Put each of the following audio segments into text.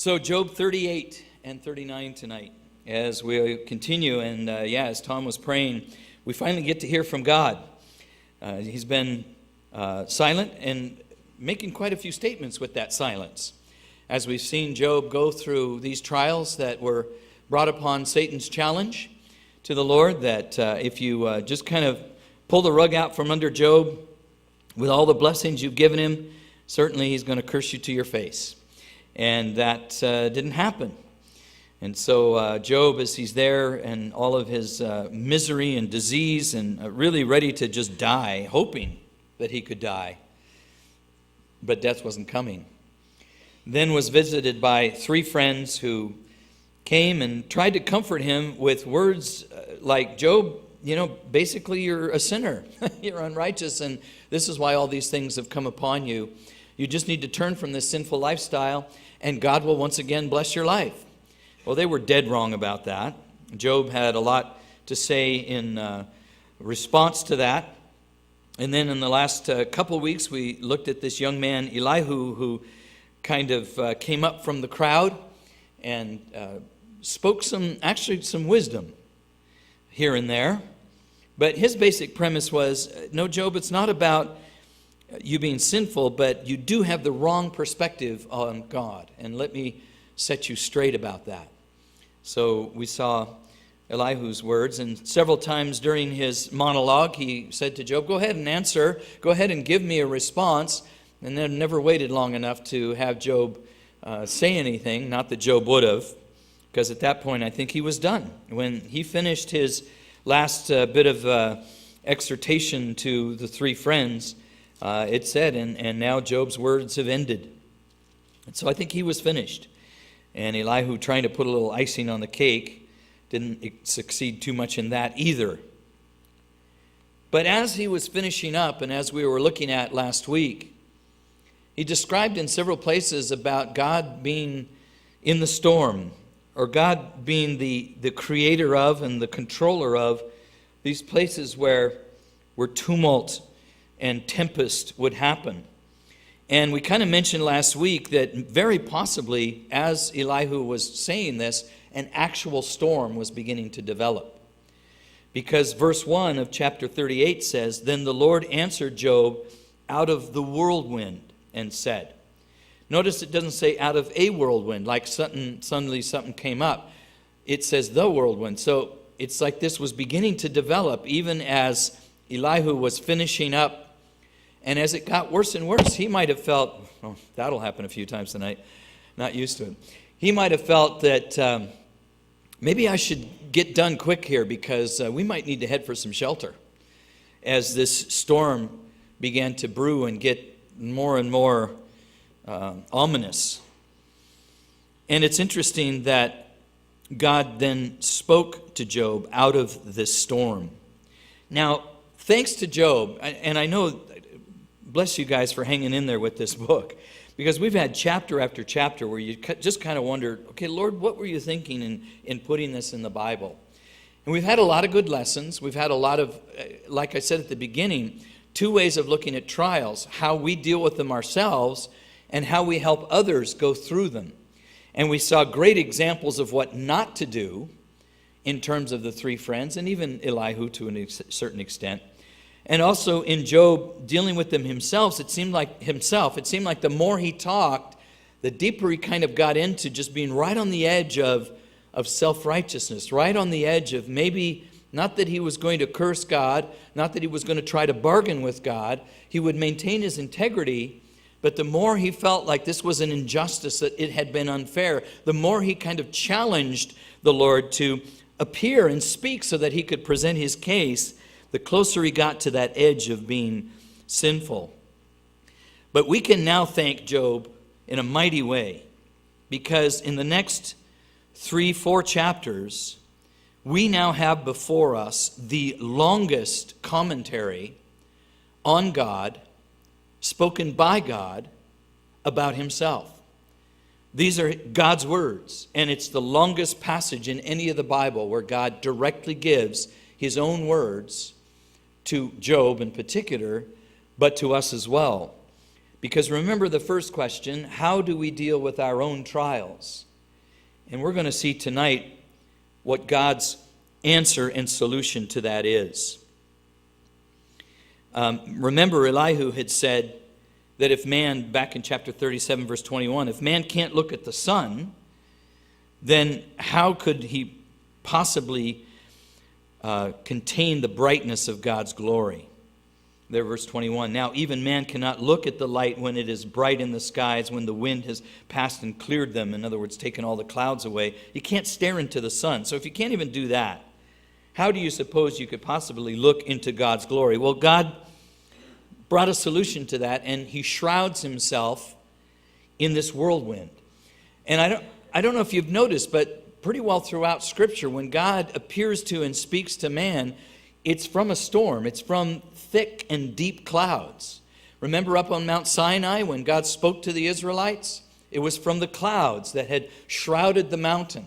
So Job 38 and 39 tonight, as we continue, and as Tom was praying, we finally get to hear from God. He's been silent and making quite a few statements with that silence. As we've seen Job go through these trials that were brought upon Satan's challenge to the Lord, that if you just kind of pull the rug out from under Job with all the blessings you've given him, certainly he's going to curse you to your face. And that didn't happen. And so Job, as he's there and all of his misery and disease and really ready to just die, hoping that he could die, but death wasn't coming, then was visited by three friends who came and tried to comfort him with words like, Job, basically you're a sinner. You're unrighteous, and this is why all these things have come upon you. You just need to turn from this sinful lifestyle, and God will once again bless your life. Well, they were dead wrong about that. Job had a lot to say in response to that. And then in the last couple of weeks, we looked at this young man, Elihu, who kind of came up from the crowd and spoke some wisdom here and there. But his basic premise was, no, Job, it's not about you being sinful, but you do have the wrong perspective on God. And let me set you straight about that. So we saw Elihu's words, and several times during his monologue, he said to Job, go ahead and answer. Go ahead and give me a response. And then never waited long enough to have Job say anything. Not that Job would have, because at that point I think he was done. When he finished his last bit of exhortation to the three friends, it said, and now Job's words have ended. And so I think he was finished. And Elihu, trying to put a little icing on the cake, didn't succeed too much in that either. But as he was finishing up, and as we were looking at last week, he described in several places about God being in the storm, or God being the creator of and the controller of these places where tumult and tempest would happen. And we kind of mentioned last week that very possibly, as Elihu was saying this, an actual storm was beginning to develop. Because verse 1 of chapter 38 says, then the Lord answered Job out of the whirlwind and said. Notice it doesn't say out of a whirlwind, like suddenly something came up. It says the whirlwind. So it's like this was beginning to develop even as Elihu was finishing up. And as it got worse and worse, he might have felt, oh, that'll happen a few times tonight, not used to it. He might have felt that maybe I should get done quick here because we might need to head for some shelter as this storm began to brew and get more and more ominous. And it's interesting that God then spoke to Job out of this storm. Now, thanks to Job, and I know, bless you guys for hanging in there with this book, because we've had chapter after chapter where you just kind of wonder, okay, Lord, what were you thinking in putting this in the Bible? And we've had a lot of good lessons. We've had a lot of, like I said at the beginning, two ways of looking at trials, how we deal with them ourselves and how we help others go through them. And we saw great examples of what not to do in terms of the three friends and even Elihu to a certain extent. And also in Job dealing with them himself, it seemed like the more he talked, the deeper he kind of got into just being right on the edge of self-righteousness, right on the edge of maybe not that he was going to curse God, not that he was going to try to bargain with God. He would maintain his integrity, but the more he felt like this was an injustice, that it had been unfair, the more he kind of challenged the Lord to appear and speak so that he could present his case, the closer he got to that edge of being sinful. But we can now thank Job in a mighty way, because in the next 3-4 chapters, we now have before us the longest commentary on God, spoken by God, about himself. These are God's words, and it's the longest passage in any of the Bible where God directly gives his own words to Job in particular, but to us as well. Because remember the first question, how do we deal with our own trials? And we're going to see tonight what God's answer and solution to that is. Remember, Elihu had said that if man, back in chapter 37, verse 21, if man can't look at the sun, then how could he possibly contain the brightness of God's glory? There, verse 21. Now, even man cannot look at the light when it is bright in the skies, when the wind has passed and cleared them. In other words, taken all the clouds away. You can't stare into the sun. So if you can't even do that, how do you suppose you could possibly look into God's glory? Well, God brought a solution to that, and he shrouds himself in this whirlwind. And I don't know if you've noticed, but pretty well throughout Scripture, when God appears to and speaks to man, it's from a storm. It's from thick and deep clouds. Remember up on Mount Sinai when God spoke to the Israelites? It was from the clouds that had shrouded the mountain.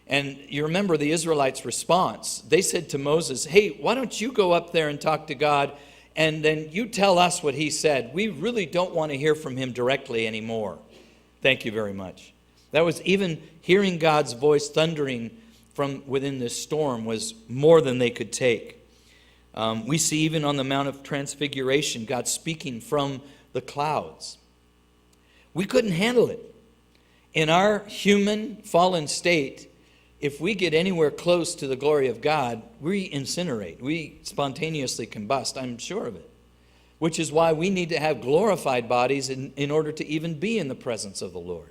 And you remember the Israelites' response. They said to Moses, hey, why don't you go up there and talk to God, and then you tell us what he said. We really don't want to hear from him directly anymore. Thank you very much. That was even hearing God's voice thundering from within this storm was more than they could take. We see even on the Mount of Transfiguration, God speaking from the clouds. We couldn't handle it. In our human fallen state, if we get anywhere close to the glory of God, we incinerate. We spontaneously combust, I'm sure of it. Which is why we need to have glorified bodies in order to even be in the presence of the Lord.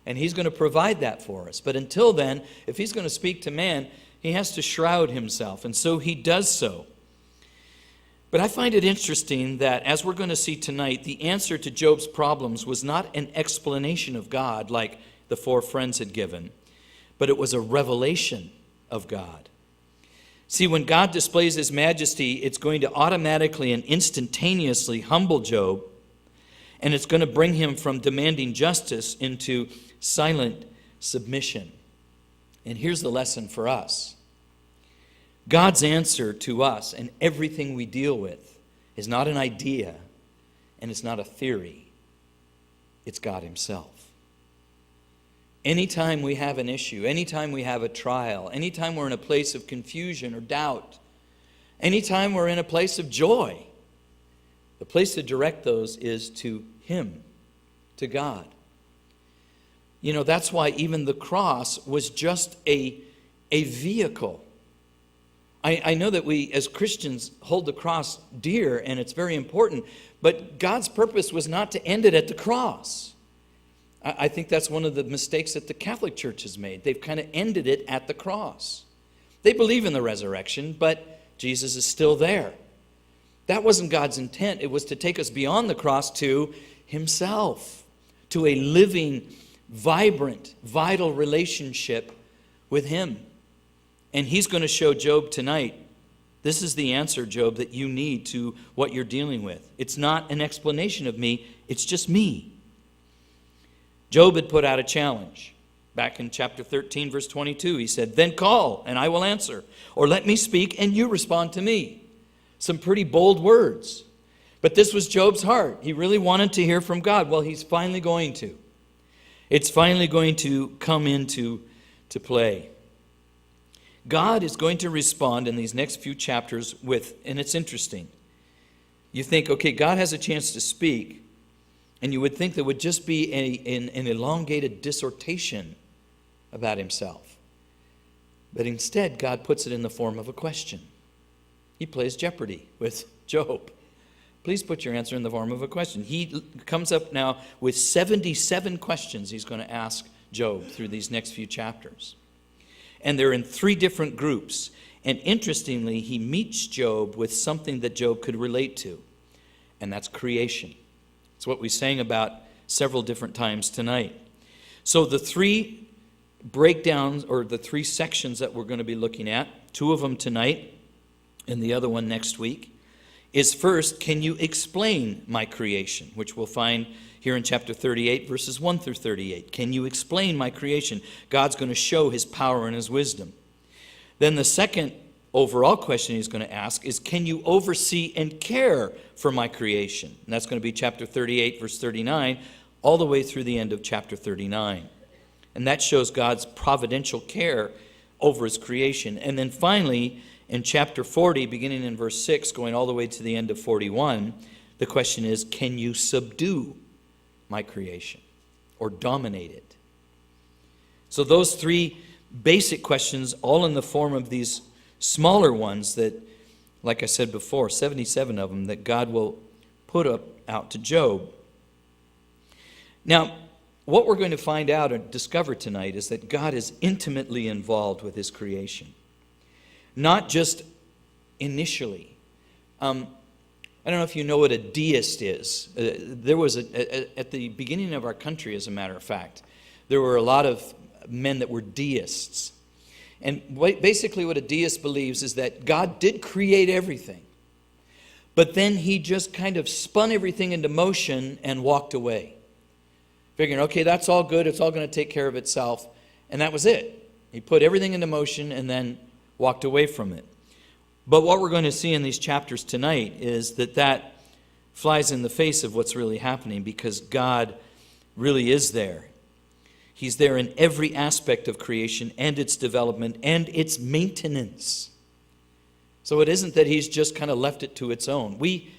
And he's going to provide that for us. But until then, if he's going to speak to man, he has to shroud himself. And so he does so. But I find it interesting that, as we're going to see tonight, the answer to Job's problems was not an explanation of God like the four friends had given, but it was a revelation of God. See, when God displays his majesty, it's going to automatically and instantaneously humble Job, and it's going to bring him from demanding justice into silent submission. And here's the lesson for us. God's answer to us and everything we deal with is not an idea and it's not a theory. It's God himself. Anytime we have an issue, anytime we have a trial, anytime we're in a place of confusion or doubt, anytime we're in a place of joy, the place to direct those is to him, to God. You know, that's why even the cross was just a vehicle. I know that we as Christians hold the cross dear and it's very important, but God's purpose was not to end it at the cross. I think that's one of the mistakes that the Catholic Church has made. They've kind of ended it at the cross. They believe in the resurrection, but Jesus is still there. That wasn't God's intent. It was to take us beyond the cross to himself, to a living, vibrant, vital relationship with him. And he's going to show Job tonight, this is the answer, Job, that you need to what you're dealing with. It's not an explanation of me, it's just me. Job had put out a challenge. Back in chapter 13, verse 22, he said, then call and I will answer, or let me speak and you respond to me. Some pretty bold words. But this was Job's heart. He really wanted to hear from God. Well, he's finally going to. It's finally going to come into play. God is going to respond in these next few chapters with, and it's interesting. You think, okay, God has a chance to speak, and you would think there would just be an elongated dissertation about himself. But instead, God puts it in the form of a question. He plays Jeopardy with Job. Please put your answer in the form of a question. He comes up now with 77 questions he's going to ask Job through these next few chapters. And they're in 3 different groups. And interestingly, he meets Job with something that Job could relate to, and that's creation. It's what we sang about several different times tonight. So the 3 breakdowns, or the 3 sections that we're going to be looking at, 2 of them tonight and the other one next week, is first, can you explain my creation? Which we'll find here in chapter 38, verses 1 through 38. Can you explain my creation? God's going to show his power and his wisdom. Then the second overall question he's going to ask is, can you oversee and care for my creation? And that's going to be chapter 38, verse 39, all the way through the end of chapter 39. And that shows God's providential care over his creation. And then finally, in chapter 40, beginning in verse 6, going all the way to the end of 41, the question is, can you subdue my creation or dominate it? So those three basic questions, all in the form of these smaller ones that, like I said before, 77 of them that God will put out to Job. Now, what we're going to find out or discover tonight is that God is intimately involved with his creation. Not just initially. I don't know if you know what a deist is. There was, at the beginning of our country, as a matter of fact, there were a lot of men that were deists. And basically what a deist believes is that God did create everything, but then he just kind of spun everything into motion and walked away. Figuring, okay, that's all good, it's all going to take care of itself, and that was it. He put everything into motion and then walked away from it. But what we're going to see in these chapters tonight is that flies in the face of what's really happening, because God really is there. He's there in every aspect of creation and its development and its maintenance. So it isn't that he's just kind of left it to its own. We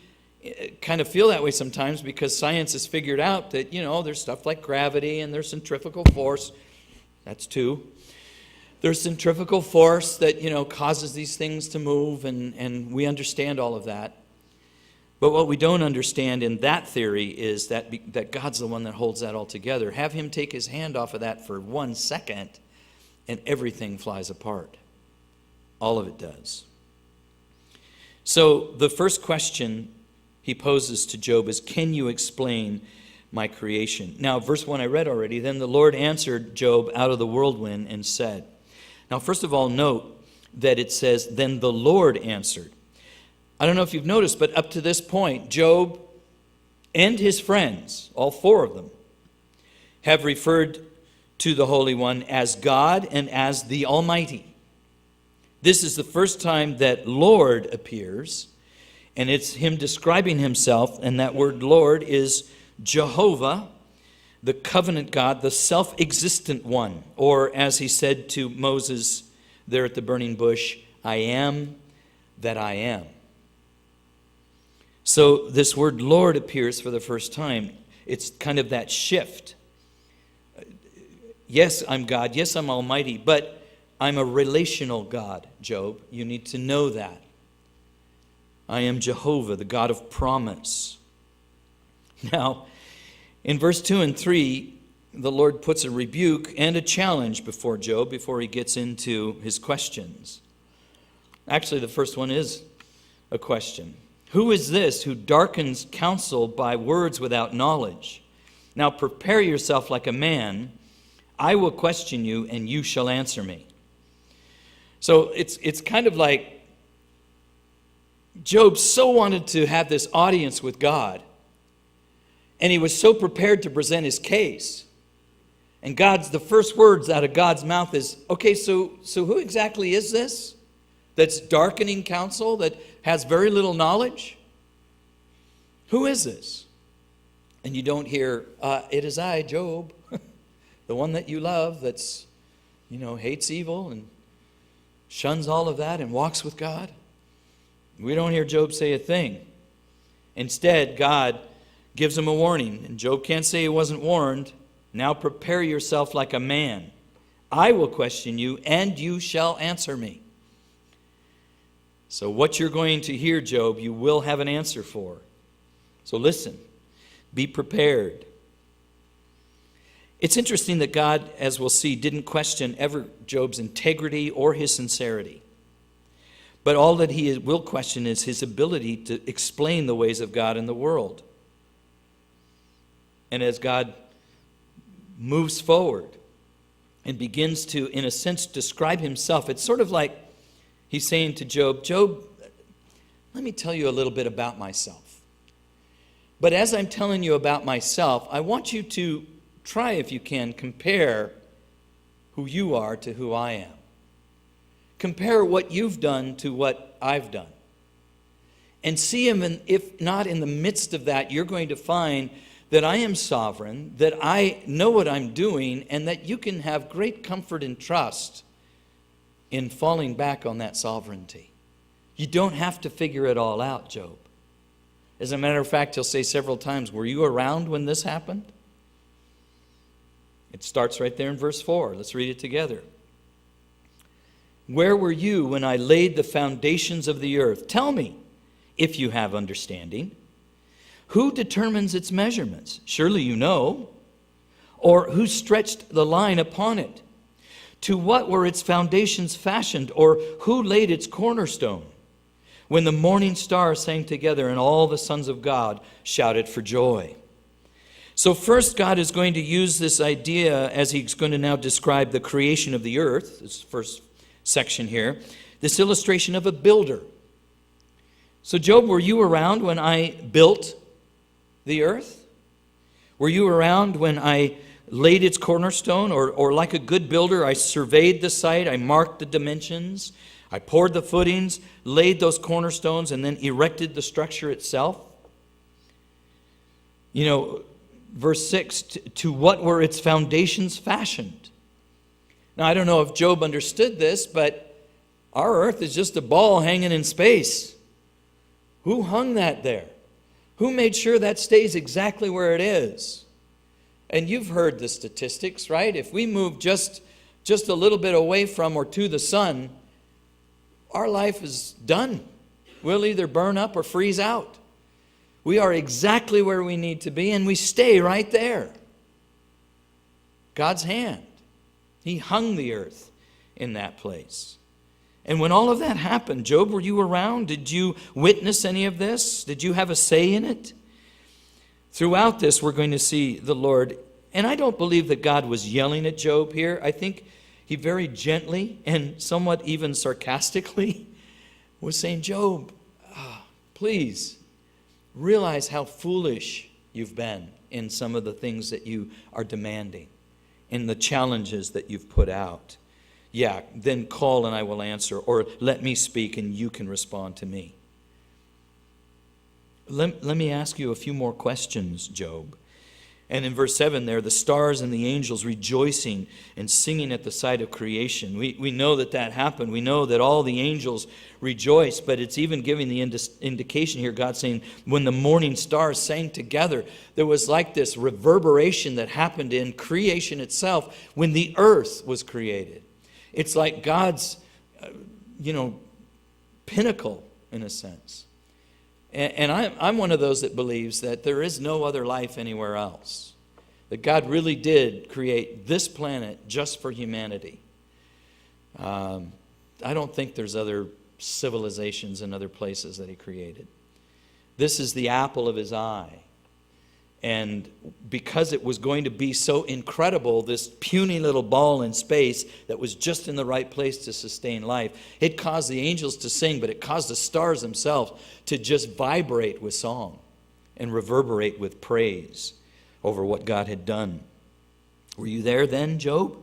kind of feel that way sometimes because science has figured out that, there's stuff like gravity and there's centrifugal force. That's two. There's centrifugal force that, causes these things to move, and we understand all of that. But what we don't understand in that theory is that God's the one that holds that all together. Have him take his hand off of that for 1 second, and everything flies apart. All of it does. So the first question he poses to Job is, can you explain my creation? Now, verse 1 I read already. Then the Lord answered Job out of the whirlwind and said. Now, first of all, note that it says, then the Lord answered. I don't know if you've noticed, but up to this point, Job and his friends, all four of them, have referred to the Holy One as God and as the Almighty. This is the first time that Lord appears, and it's him describing himself, and that word Lord is Jehovah, the covenant God, the self-existent one, or as he said to Moses there at the burning bush, I am that I am. So this word Lord appears for the first time. It's kind of that shift. Yes, I'm God. Yes, I'm Almighty. But I'm a relational God, Job. You need to know that. I am Jehovah, the God of promise. Now, in verse 2 and 3, the Lord puts a rebuke and a challenge before Job before he gets into his questions. Actually, the first one is a question. Who is this who darkens counsel by words without knowledge? Now prepare yourself like a man. I will question you, and you shall answer me. So it's kind of like Job so wanted to have this audience with God, and he was so prepared to present his case. And the first words out of God's mouth is, okay, so who exactly is this that's darkening counsel, that has very little knowledge? Who is this? And you don't hear, it is I, Job, the one that you love, that's, hates evil and shuns all of that and walks with God. We don't hear Job say a thing. Instead, God gives him a warning, and Job can't say he wasn't warned. Now prepare yourself like a man. I will question you, and you shall answer me. So what you're going to hear, Job, you will have an answer for. So listen, be prepared. It's interesting that God, as we'll see, didn't question ever Job's integrity or his sincerity. But all that he will question is his ability to explain the ways of God in the world. And as God moves forward and begins to, in a sense, describe himself, it's sort of like he's saying to Job, Job, let me tell you a little bit about myself. But as I'm telling you about myself, I want you to try, if you can, compare who you are to who I am. Compare what you've done to what I've done. And see him, and if not in the midst of that, you're going to find that I am sovereign, that I know what I'm doing, and that you can have great comfort and trust in falling back on that sovereignty. You don't have to figure it all out, Job. As a matter of fact, he'll say several times, were you around when this happened? It starts right there in verse 4. Let's read it together. Where were you when I laid the foundations of the earth? Tell me, if you have understanding. Who determines its measurements? Surely you know. Or who stretched the line upon it? To what were its foundations fashioned? Or who laid its cornerstone? When the morning stars sang together and all the sons of God shouted for joy. So first, God is going to use this idea as he's going to now describe the creation of the earth, this first section here, this illustration of a builder. So Job, were you around when I built the earth? Were you around when I laid its cornerstone? Or like a good builder, I surveyed the site, I marked the dimensions, I poured the footings, laid those cornerstones, and then erected the structure itself? You know, verse 6, to what were its foundations fashioned? Now, I don't know if Job understood this, but our earth is just a ball hanging in space. Who hung that there? Who made sure that stays exactly where it is? And you've heard the statistics, right? If we move just a little bit away from or to the sun, our life is done. We'll either burn up or freeze out. We are exactly where we need to be, and we stay right there. God's hand. He hung the earth in that place. And when all of that happened, Job, were you around? Did you witness any of this? Did you have a say in it? Throughout this, we're going to see the Lord. And I don't believe that God was yelling at Job here. I think he very gently and somewhat even sarcastically was saying, Job, please realize how foolish you've been in some of the things that you are demanding, in the challenges that you've put out. Yeah, then call and I will answer, or let me speak and you can respond to me. Let me ask you a few more questions, Job. And in verse 7 there, the stars and the angels rejoicing and singing at the sight of creation. We know that happened. We know that all the angels rejoice, but it's even giving the indication here, God saying, when the morning stars sang together, there was like this reverberation that happened in creation itself when the earth was created. It's like God's, pinnacle in a sense. And I'm one of those that believes that there is no other life anywhere else. That God really did create this planet just for humanity. I don't think there's other civilizations in other places that he created. This is the apple of his eye. And because it was going to be so incredible, this puny little ball in space that was just in the right place to sustain life, it caused the angels to sing, but it caused the stars themselves to just vibrate with song and reverberate with praise over what God had done. Were you there then, Job?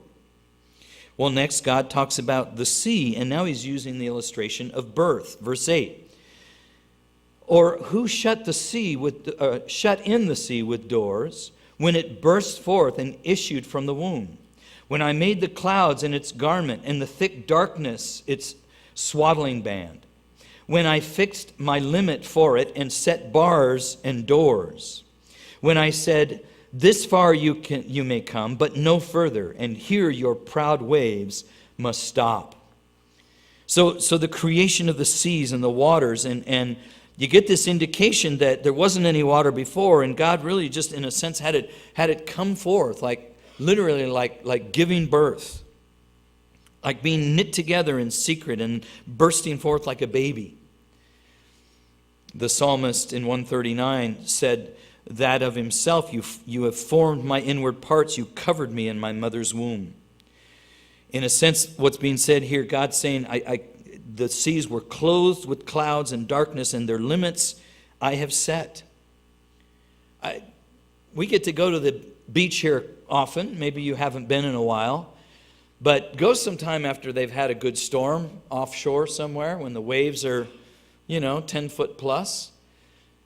Well, next God talks about the sea, and now he's using the illustration of birth. Verse 8. Or who shut in the sea with doors when it burst forth and issued from the womb? When I made the clouds in its garment and the thick darkness its swaddling band? When I fixed my limit for it and set bars and doors? When I said, this far you may come, but no further, and here your proud waves must stop. So the creation of the seas and the waters, and you get this indication that there wasn't any water before, and God really just, in a sense, had it come forth, like literally like giving birth, like being knit together in secret and bursting forth like a baby. The psalmist in 139 said that of himself, you have formed my inward parts, you covered me in my mother's womb. In a sense, what's being said here, God's saying, the seas were clothed with clouds and darkness, and their limits I have set. We get to go to the beach here often. Maybe you haven't been in a while. But go sometime after they've had a good storm offshore somewhere when the waves are, 10 foot plus.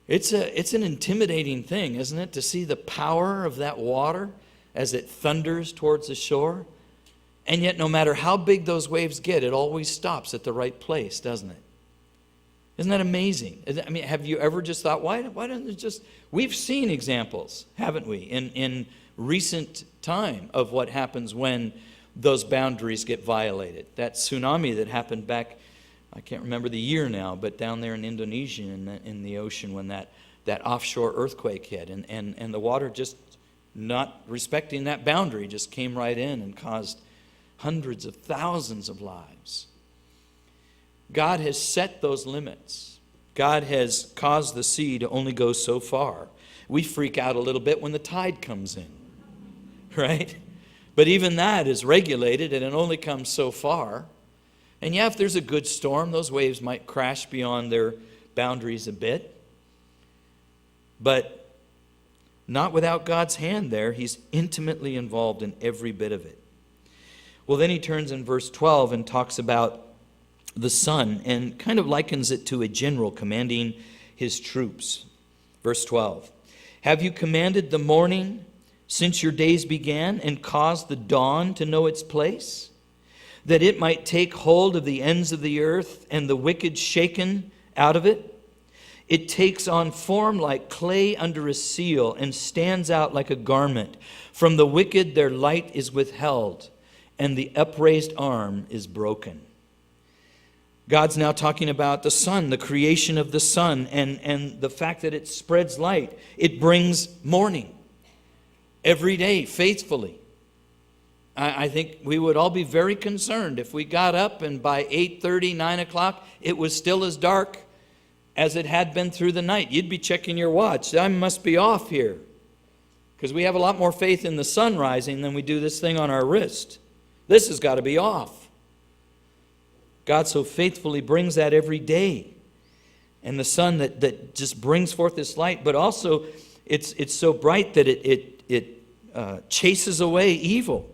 It's an intimidating thing, isn't it, to see the power of that water as it thunders towards the shore. And yet no matter how big those waves get, it always stops at the right place, doesn't it? Isn't that amazing? I mean, have you ever just thought, why don't it just... We've seen examples, haven't we, in recent time of what happens when those boundaries get violated. That tsunami that happened back, I can't remember the year now, but down there in Indonesia in the ocean when that offshore earthquake hit, and the water just not respecting that boundary just came right in and caused hundreds of thousands of lives. God has set those limits. God has caused the sea to only go so far. We freak out a little bit when the tide comes in, right? But even that is regulated, and it only comes so far. And yeah, if there's a good storm, those waves might crash beyond their boundaries a bit. But not without God's hand there. He's intimately involved in every bit of it. Well, then he turns in verse 12 and talks about the sun and kind of likens it to a general commanding his troops. Verse 12, have you commanded the morning since your days began and caused the dawn to know its place, that it might take hold of the ends of the earth and the wicked shaken out of it? It takes on form like clay under a seal and stands out like a garment. From the wicked their light is withheld, and the upraised arm is broken. God's now talking about the sun, the creation of the sun, and the fact that it spreads light. It brings morning every day, faithfully. I think we would all be very concerned if we got up and by 8:30, 9 o'clock, it was still as dark as it had been through the night. You'd be checking your watch. I must be off here. Because we have a lot more faith in the sun rising than we do this thing on our wrist. This has got to be off. God so faithfully brings that every day. And the sun that just brings forth this light, but also it's so bright that it chases away evil.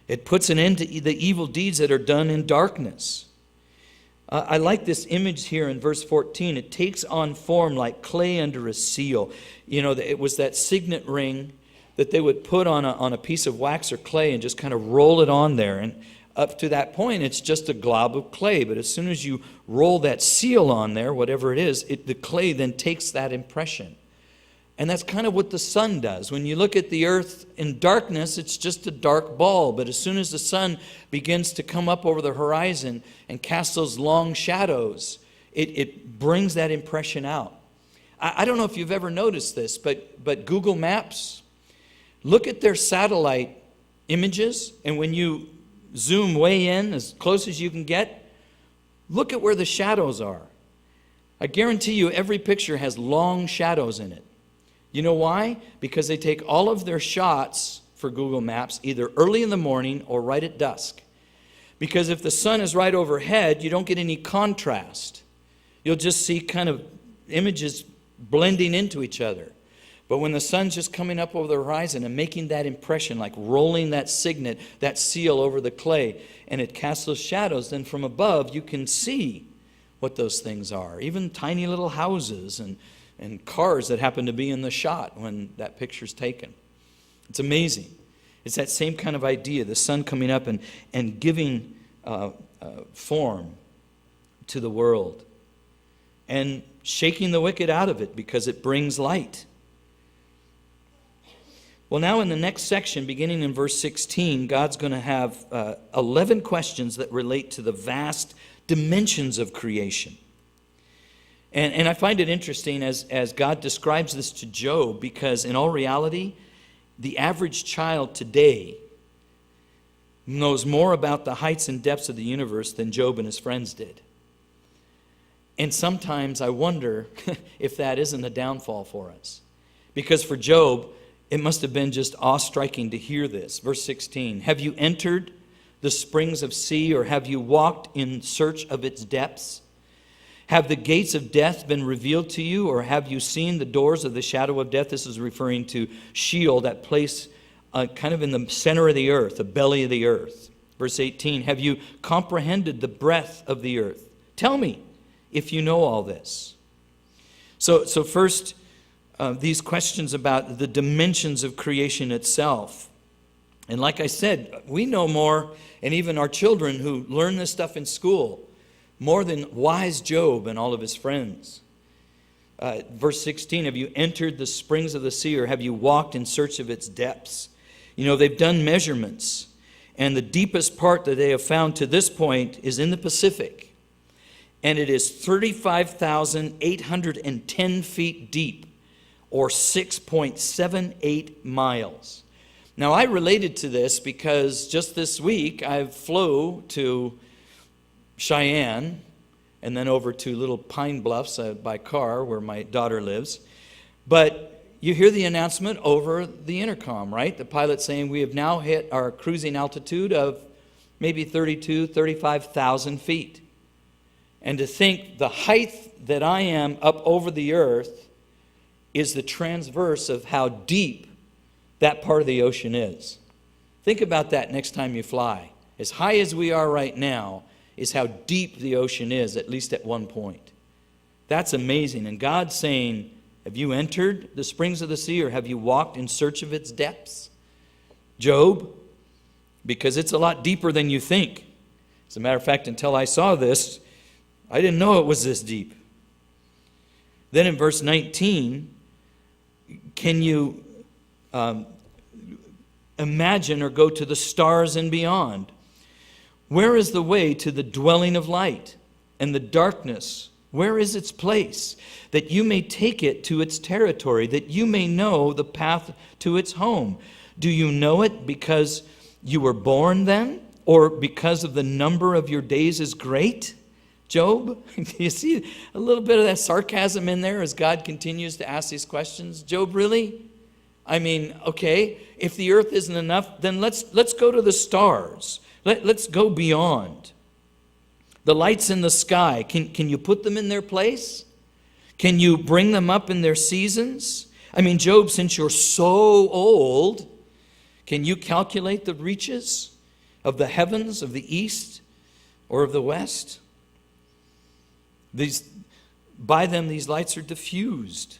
It puts an end to the evil deeds that are done in darkness. I like this image here in verse 14. It takes on form like clay under a seal. It was that signet ring that they would put on a piece of wax or clay and just kind of roll it on there. And up to that point, it's just a glob of clay. But as soon as you roll that seal on there, whatever it is, the clay then takes that impression. And that's kind of what the sun does. When you look at the earth in darkness, it's just a dark ball. But as soon as the sun begins to come up over the horizon and cast those long shadows, it brings that impression out. I don't know if you've ever noticed this, but Google Maps, look at their satellite images, and when you zoom way in, as close as you can get, look at where the shadows are. I guarantee you every picture has long shadows in it. You know why? Because they take all of their shots for Google Maps either early in the morning or right at dusk. Because if the sun is right overhead, you don't get any contrast. You'll just see kind of images blending into each other. But when the sun's just coming up over the horizon and making that impression, like rolling that signet, that seal over the clay, and it casts those shadows, then from above you can see what those things are. Even tiny little houses and cars that happen to be in the shot when that picture's taken. It's amazing. It's that same kind of idea, the sun coming up and giving form to the world and shaking the wicked out of it because it brings light. Well, now in the next section, beginning in verse 16, God's going to have 11 questions that relate to the vast dimensions of creation. And I find it interesting as God describes this to Job, because in all reality, the average child today knows more about the heights and depths of the universe than Job and his friends did. And sometimes I wonder if that isn't a downfall for us. Because for Job, it must have been just awe-striking to hear this. Verse 16, have you entered the springs of sea, or have you walked in search of its depths? Have the gates of death been revealed to you, or have you seen the doors of the shadow of death? This is referring to Sheol, that place kind of in the center of the earth, the belly of the earth. Verse 18, have you comprehended the breadth of the earth? Tell me if you know all this. So first, these questions about the dimensions of creation itself. And like I said, we know more, and even our children who learn this stuff in school, more than wise Job and all of his friends. Verse 16, have you entered the springs of the sea, or have you walked in search of its depths? You know, they've done measurements, and the deepest part that they have found to this point is in the Pacific. And it is 35,810 feet deep, or 6.78 miles. Now, I related to this because just this week I flew to Cheyenne and then over to Little Pine Bluffs by car where my daughter lives. But you hear the announcement over the intercom, right? The pilot saying we have now hit our cruising altitude of maybe 35,000 feet. And to think the height that I am up over the earth is the transverse of how deep that part of the ocean is. Think about that next time you fly. As high as we are right now is how deep the ocean is, at least at one point. That's amazing. And God's saying, have you entered the springs of the sea, or have you walked in search of its depths? Job, because it's a lot deeper than you think. As a matter of fact, until I saw this, I didn't know it was this deep. Then in verse 19, can you imagine or go to the stars and beyond? Where is the way to the dwelling of light? And the darkness, where is its place? That you may take it to its territory, that you may know the path to its home. Do you know it because you were born then? Or because of the number of your days is great? Job, do you see a little bit of that sarcasm in there as God continues to ask these questions? Job, really? I mean, okay, if the earth isn't enough, then let's go to the stars. Let's go beyond. The lights in the sky, can you put them in their place? Can you bring them up in their seasons? I mean, Job, since you're so old, can you calculate the reaches of the heavens, of the east or of the west? By them, these lights are diffused.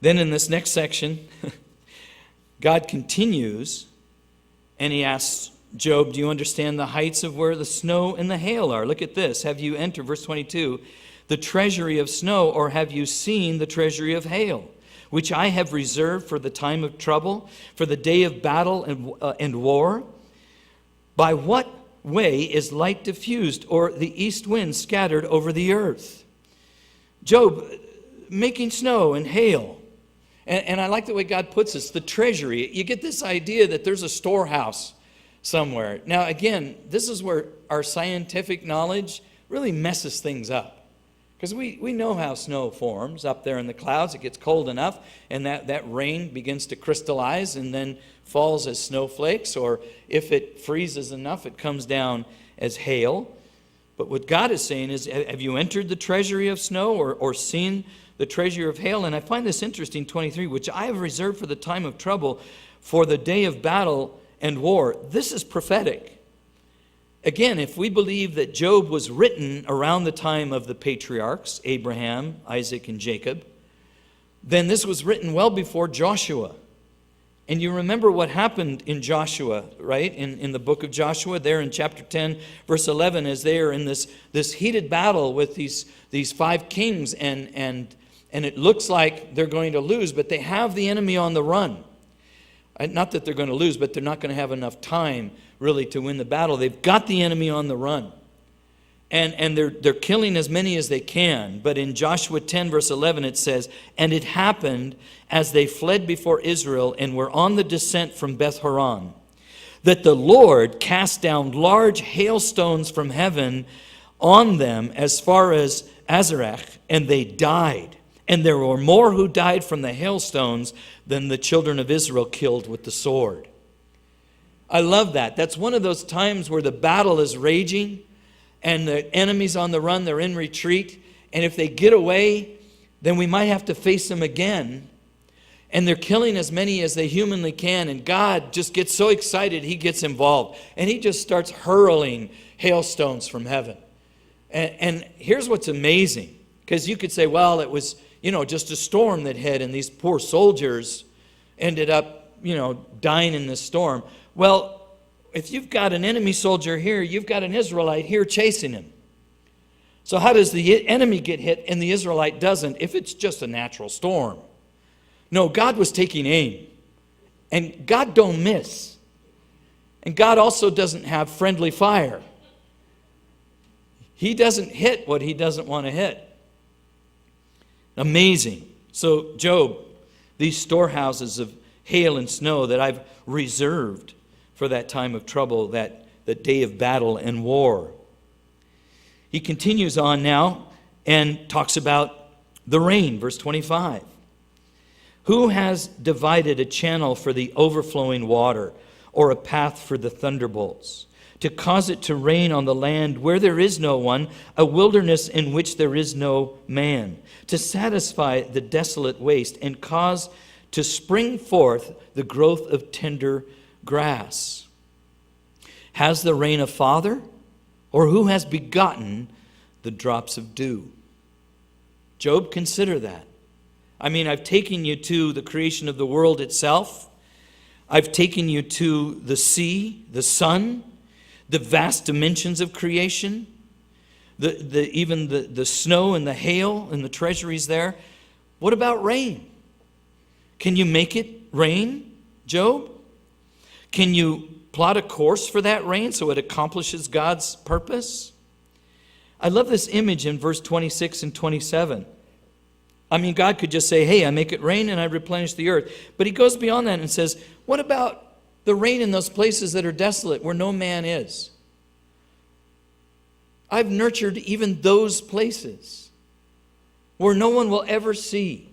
Then in this next section, God continues and he asks Job, do you understand the heights of where the snow and the hail are? Look at this. Have you entered, verse 22, the treasury of snow, or have you seen the treasury of hail, which I have reserved for the time of trouble, for the day of battle and war? By what way is light diffused, or the east wind scattered over the earth? Job, making snow and hail. And I like the way God puts this, the treasury. You get this idea that there's a storehouse somewhere. Now, again, this is where our scientific knowledge really messes things up. Because we know how snow forms up there in the clouds. It gets cold enough, and that rain begins to crystallize and then falls as snowflakes. Or if it freezes enough, it comes down as hail. But what God is saying is, have you entered the treasury of snow or seen the treasury of hail? And I find this interesting, 23, which I have reserved for the time of trouble, for the day of battle and war. This is prophetic. Again, if we believe that Job was written around the time of the patriarchs, Abraham, Isaac, and Jacob, then this was written well before Joshua. And you remember what happened in Joshua, right? In the book of Joshua, there in chapter 10, verse 11, as they are in this heated battle with these five kings, and it looks like they're going to lose, but they have the enemy on the run. Not that they're going to lose, but they're not going to have enough time really to win the battle. They've got the enemy on the run. And they're killing as many as they can. But in Joshua 10, verse 11, it says, and it happened as they fled before Israel and were on the descent from Beth Horon, that the Lord cast down large hailstones from heaven on them as far as Azarach, and they died. And there were more who died from the hailstones than the children of Israel killed with the sword. I love that. That's one of those times where the battle is raging and the enemy's on the run, they're in retreat. And if they get away, then we might have to face them again. And they're killing as many as they humanly can. And God just gets so excited, he gets involved. And he just starts hurling hailstones from heaven. And here's what's amazing. Because you could say, well, it was, just a storm that hit. And these poor soldiers ended up, dying in this storm. Well, if you've got an enemy soldier here, you've got an Israelite here chasing him. So how does the enemy get hit and the Israelite doesn't if it's just a natural storm? No, God was taking aim. And God don't miss. And God also doesn't have friendly fire. He doesn't hit what he doesn't want to hit. Amazing. So Job, these storehouses of hail and snow that I've reserved for that time of trouble, that day of battle and war. He continues on now and talks about the rain, verse 25. Who has divided a channel for the overflowing water, or a path for the thunderbolts, to cause it to rain on the land where there is no one, a wilderness in which there is no man, to satisfy the desolate waste and cause to spring forth the growth of tender grass? Has the rain a father, or who has begotten the drops of dew? Job, consider that. I've taken you to the creation of the world itself. I've taken you to the sea, the sun, the vast dimensions of creation, even the snow and the hail and the treasuries there. What about rain? Can you make it rain, Job? Can you plot a course for that rain so it accomplishes God's purpose? I love this image in verse 26 and 27. God could just say, hey, I make it rain and I replenish the earth. But he goes beyond that and says, what about the rain in those places that are desolate where no man is? I've nurtured even those places where no one will ever see.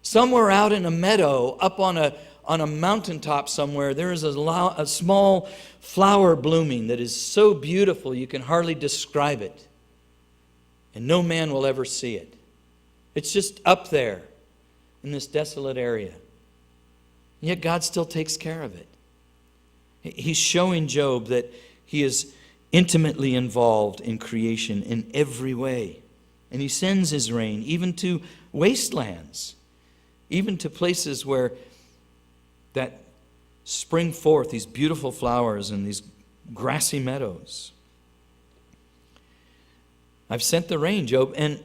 Somewhere out in a meadow, up on a mountaintop somewhere, there is a small flower blooming that is so beautiful you can hardly describe it. And no man will ever see it. It's just up there in this desolate area. And yet God still takes care of it. He's showing Job that he is intimately involved in creation in every way. And he sends his rain even to wastelands, even to places where that spring forth these beautiful flowers and these grassy meadows. I've sent the rain, Job, and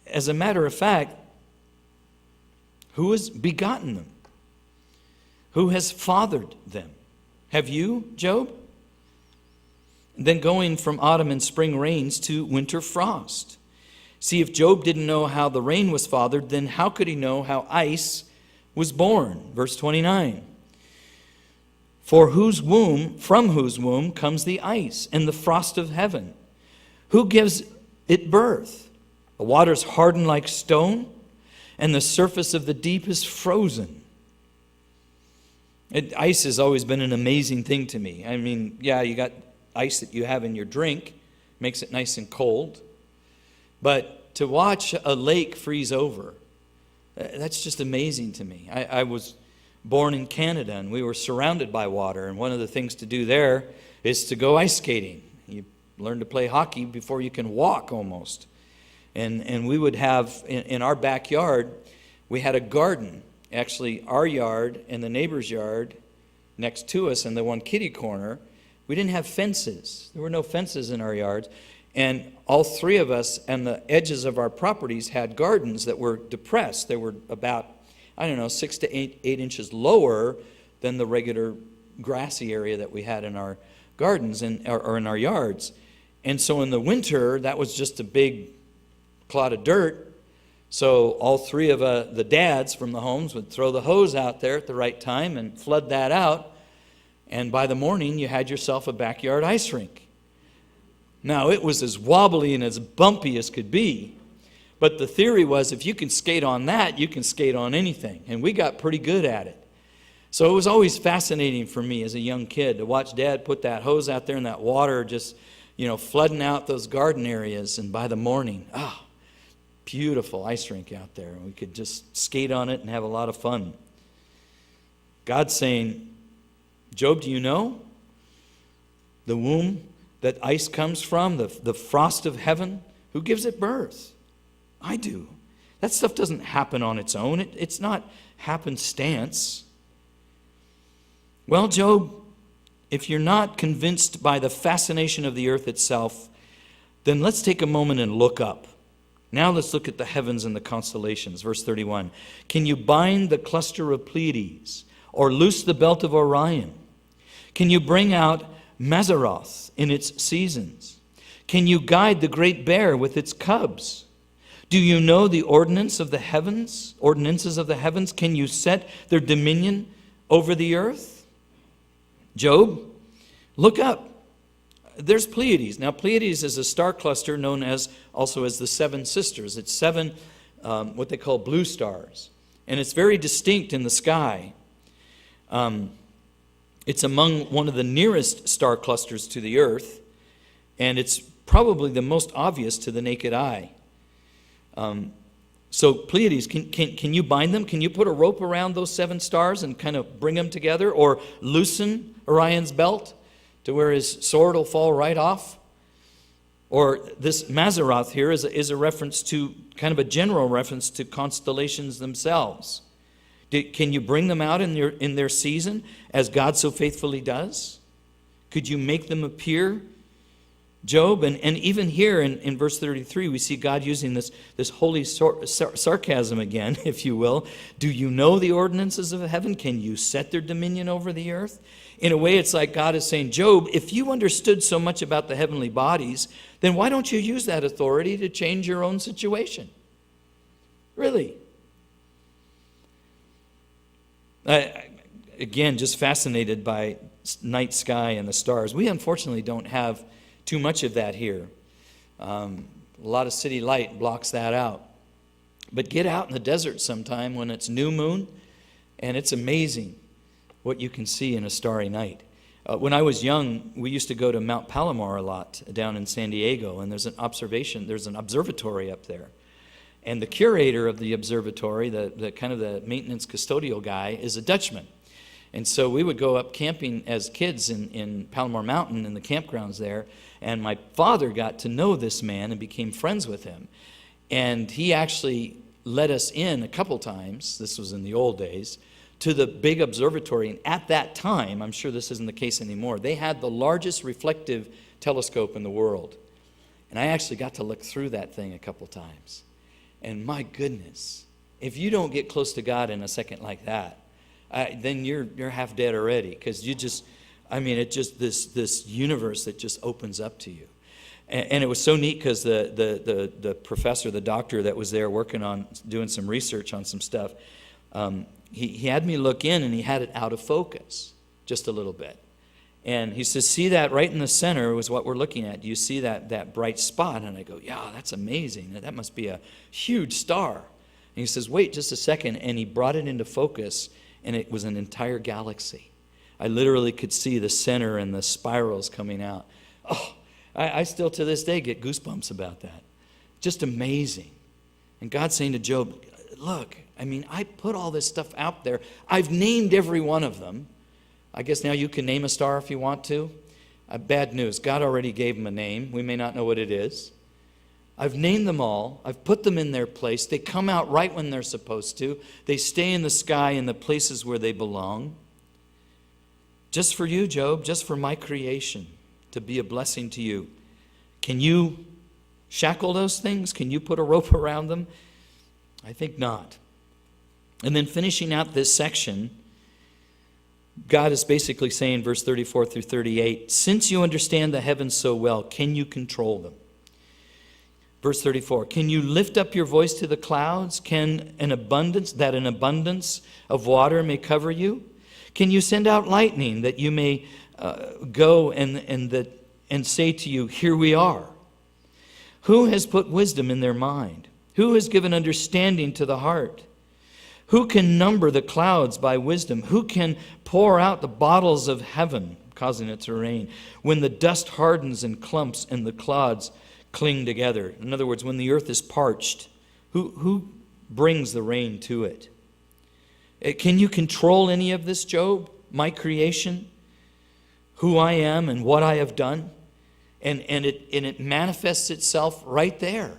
as a matter of fact, who has begotten them? Who has fathered them? Have you, Job? Then going from autumn and spring rains to winter frost. See, if Job didn't know how the rain was fathered, then how could he know how ice was born? Verse 29. From whose womb comes the ice and the frost of heaven? Who gives it birth? The waters harden like stone, and the surface of the deep is frozen. Ice has always been an amazing thing to me. You got ice that you have in your drink, makes it nice and cold. But to watch a lake freeze over, that's just amazing to me. I was born in Canada, and we were surrounded by water. And one of the things to do there is to go ice skating. You learn to play hockey before you can walk almost. And we would have, in our backyard, we had a garden. Actually, our yard and the neighbor's yard next to us in the one kitty corner, we didn't have fences. There were no fences in our yards. And all three of us and the edges of our properties had gardens that were depressed. They were about, 6 to 8 inches lower than the regular grassy area that we had in our gardens or in our yards. And so in the winter, that was just a big clod of dirt. So all three of the dads from the homes would throw the hose out there at the right time and flood that out. And by the morning, you had yourself a backyard ice rink. Now, it was as wobbly and as bumpy as could be. But the theory was if you can skate on that, you can skate on anything. And we got pretty good at it. So it was always fascinating for me as a young kid to watch Dad put that hose out there and that water just, flooding out those garden areas. And by the morning, beautiful ice rink out there. We could just skate on it and have a lot of fun. God's saying, Job, do you know the womb that ice comes from, the frost of heaven? Who gives it birth? I do. That stuff doesn't happen on its own. It's not happenstance. Well, Job, if you're not convinced by the fascination of the earth itself, then let's take a moment and look up. Now let's look at the heavens and the constellations. Verse 31. Can you bind the cluster of Pleiades, or loose the belt of Orion? Can you bring out Mazzaroth in its seasons? Can you guide the great bear with its cubs? Do you know the ordinances of the heavens? Can you set their dominion over the earth? Job, look up. There's Pleiades. Now, Pleiades is a star cluster known also as the Seven Sisters. It's seven what they call blue stars. And it's very distinct in the sky. It's among one of the nearest star clusters to the earth. And it's probably the most obvious to the naked eye. So Pleiades, can you bind them? Can you put a rope around those seven stars and kind of bring them together? Or loosen Orion's belt to where his sword will fall right off? Or this Mazzaroth here is a reference to, kind of a general reference to constellations themselves. Can you bring them out in their season as God so faithfully does? Could you make them appear, Job? And even here in verse 33, we see God using this holy sarcasm again, if you will. Do you know the ordinances of heaven? Can you set their dominion over the earth? In a way, it's like God is saying, Job, if you understood so much about the heavenly bodies, then why don't you use that authority to change your own situation? Really? Again, just fascinated by night sky and the stars. We unfortunately don't have too much of that here. A lot of city light blocks that out. But get out in the desert sometime when it's new moon, and it's amazing what you can see in a starry night. When I was young, we used to go to Mount Palomar a lot down in San Diego, and there's an observatory up there. And the curator of the observatory, the kind of the maintenance custodial guy, is a Dutchman. And so we would go up camping as kids in Palomar Mountain in the campgrounds there, and my father got to know this man and became friends with him. And he actually let us in a couple times, this was in the old days, to the big observatory. And at that time, I'm sure this isn't the case anymore, they had the largest reflective telescope in the world. And I actually got to look through that thing a couple times. And my goodness, if you don't get close to God in a second like that, then you're half dead already, because it's just this universe that just opens up to you. And it was so neat because the professor, the doctor that was there working on doing some research on some stuff, he had me look in, and he had it out of focus just a little bit. And he says, see that right in the center was what we're looking at. Do you see that bright spot? And I go, yeah, that's amazing. That must be a huge star. And he says, wait just a second. And he brought it into focus, and it was an entire galaxy. I literally could see the center and the spirals coming out. Oh, I still to this day get goosebumps about that. Just amazing. And God's saying to Job, look, I put all this stuff out there. I've named every one of them. I guess now you can name a star if you want to. Bad news. God already gave them a name. We may not know what it is. I've named them all. I've put them in their place. They come out right when they're supposed to. They stay in the sky in the places where they belong. Just for you, Job, just for my creation, to be a blessing to you. Can you shackle those things? Can you put a rope around them? I think not. And then finishing out this section, God is basically saying, verse 34 through 38, since you understand the heavens so well, can you control them? Verse 34, can you lift up your voice to the clouds? Can an abundance of water may cover you? Can you send out lightning that you may go and say to you, here we are? Who has put wisdom in their mind? Who has given understanding to the heart? Who can number the clouds by wisdom? Who can pour out the bottles of heaven, causing it to rain, when the dust hardens in clumps and the clods cling together? In other words, when the earth is parched, who brings the rain to it? Can you control any of this, Job? My creation? Who I am and what I have done? And it manifests itself right there.